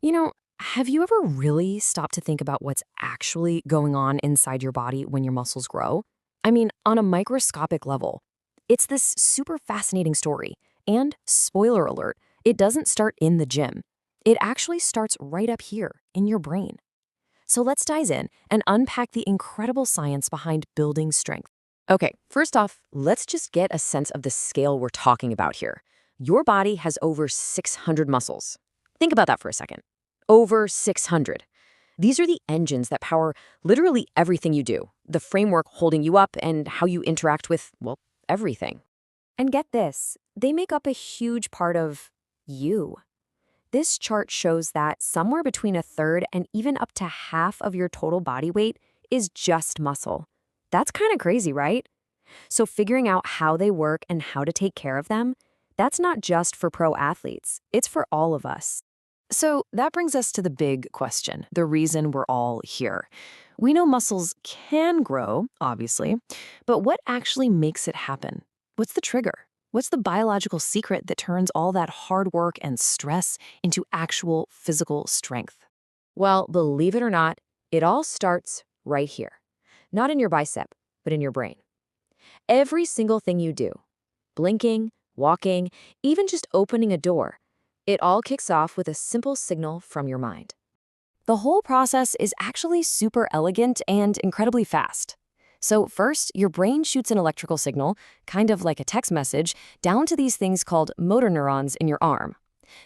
You know, have you ever really stopped to think about what's actually going on inside your body when your muscles grow? I mean, on a microscopic level. It's this super fascinating story. And spoiler alert, it doesn't start in the gym. It actually starts right up here in your brain. So let's dive in and unpack the incredible science behind building strength. Okay, first off, let's just get a sense of the scale we're talking about here. Your body has over 600 muscles. Think about that for a second. Over 600. These are the engines that power literally everything you do, the framework holding you up and how you interact with, well, everything. And get this, they make up a huge part of you. This chart shows that somewhere between a third and even up to half of your total body weight is just muscle. That's kind of crazy, right? So figuring out how they work and how to take care of them, that's not just for pro athletes, it's for all of us. So that brings us to the big question, the reason we're all here. We know muscles can grow, obviously, but what actually makes it happen? What's the trigger? What's the biological secret that turns all that hard work and stress into actual physical strength? Well, believe it or not, it all starts right here. Not in your bicep, but in your brain. Every single thing you do, blinking, walking, even just opening a door, it all kicks off with a simple signal from your mind. The whole process is actually super elegant and incredibly fast. So first, your brain shoots an electrical signal, kind of like a text message, down to these things called motor neurons in your arm.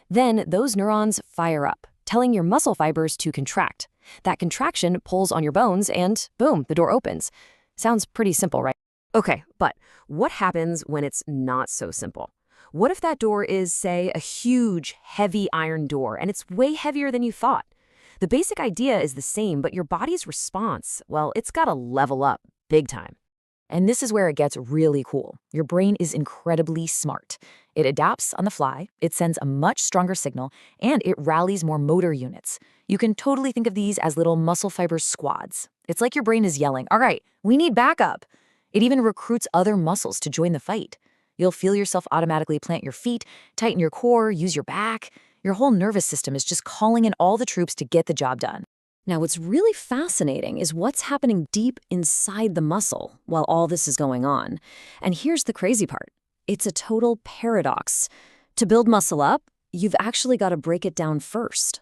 Then those neurons fire up, telling your muscle fibers to contract. That contraction pulls on your bones and boom, the door opens. Sounds pretty simple, right? Okay, but what happens when it's not so simple? What if that door is, say, a huge, heavy iron door, and it's way heavier than you thought? The basic idea is the same, but your body's response, well, it's got to level up big time. And this is where it gets really cool. Your brain is incredibly smart. It adapts on the fly, it sends a much stronger signal, and it rallies more motor units. You can totally think of these as little muscle fiber squads. It's like your brain is yelling, all right, we need backup. It even recruits other muscles to join the fight. You'll feel yourself automatically plant your feet, tighten your core, use your back. Your whole nervous system is just calling in all the troops to get the job done. Now, what's really fascinating is what's happening deep inside the muscle while all this is going on. And here's the crazy part. It's a total paradox. To build muscle up, you've actually got to break it down first.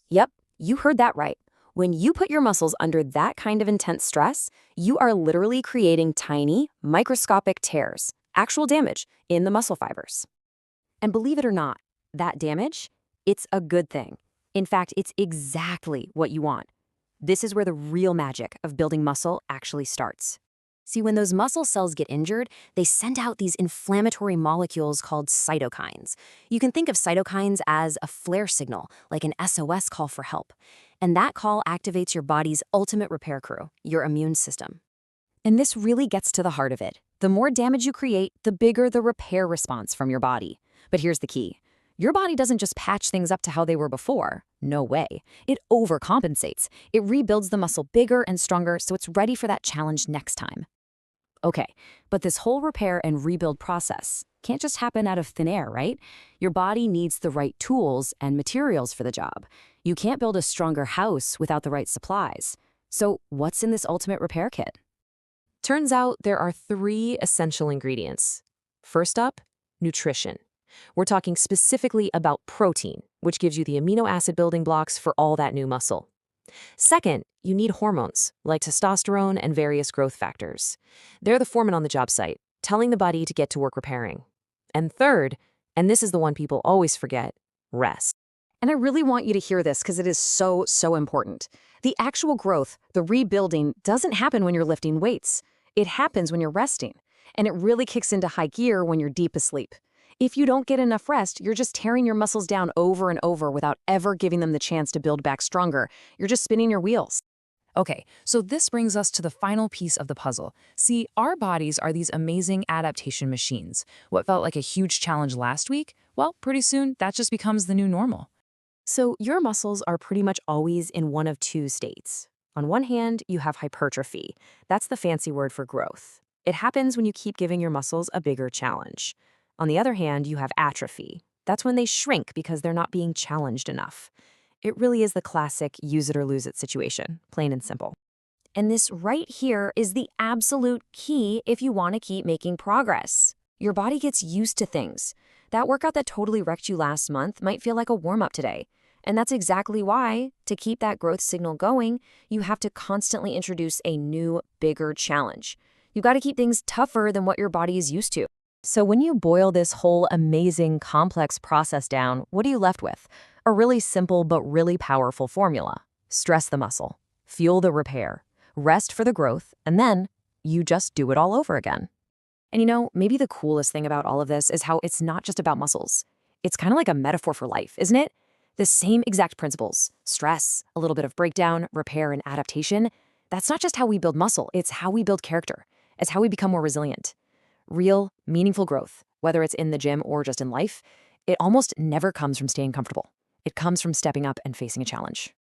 Yep, you heard that right. When you put your muscles under that kind of intense stress, you are literally creating tiny, microscopic tears, actual damage in the muscle fibers. And believe it or not, that damage, it's a good thing. In fact, it's exactly what you want. This is where the real magic of building muscle actually starts. See, when those muscle cells get injured, they send out these inflammatory molecules called cytokines. You can think of cytokines as a flare signal, like an SOS call for help. And that call activates your body's ultimate repair crew, your immune system. And this really gets to the heart of it. The more damage you create, the bigger the repair response from your body. But here's the key. Your body doesn't just patch things up to how they were before. No way. It overcompensates. It rebuilds the muscle bigger and stronger so it's ready for that challenge next time. Okay, but this whole repair and rebuild process can't just happen out of thin air, right? Your body needs the right tools and materials for the job. You can't build a stronger house without the right supplies. So what's in this ultimate repair kit? Turns out there are 3 essential ingredients. First up, nutrition. We're talking specifically about protein, which gives you the amino acid building blocks for all that new muscle. Second, you need hormones, like testosterone and various growth factors. They're the foreman on the job site, telling the body to get to work repairing. And third, and this is the one people always forget, rest. And I really want you to hear this because it is so important. The actual growth, the rebuilding, doesn't happen when you're lifting weights. It happens when you're resting. And it really kicks into high gear when you're deep asleep. If you don't get enough rest, you're just tearing your muscles down over and over without ever giving them the chance to build back stronger. You're just spinning your wheels. Okay, so this brings us to the final piece of the puzzle. See, our bodies are these amazing adaptation machines. What felt like a huge challenge last week, well, pretty soon that just becomes the new normal. So your muscles are pretty much always in one of 2 states. On one hand, you have hypertrophy. That's the fancy word for growth. It happens when you keep giving your muscles a bigger challenge. On the other hand, you have atrophy. That's when they shrink because they're not being challenged enough. It really is the classic use it or lose it situation, plain and simple. And this right here is the absolute key if you want to keep making progress. Your body gets used to things. That workout that totally wrecked you last month might feel like a warm-up today. And that's exactly why, to keep that growth signal going, you have to constantly introduce a new, bigger challenge. You got to keep things tougher than what your body is used to. So when you boil this whole amazing, complex process down, what are you left with? A really simple but really powerful formula. Stress the muscle, fuel the repair, rest for the growth, and then you just do it all over again. And maybe the coolest thing about all of this is how it's not just about muscles. It's kind of like a metaphor for life, isn't it? The same exact principles, stress, a little bit of breakdown, repair, and adaptation. That's not just how we build muscle, it's how we build character. It's how we become more resilient. Real, meaningful growth, whether it's in the gym or just in life, it almost never comes from staying comfortable. It comes from stepping up and facing a challenge.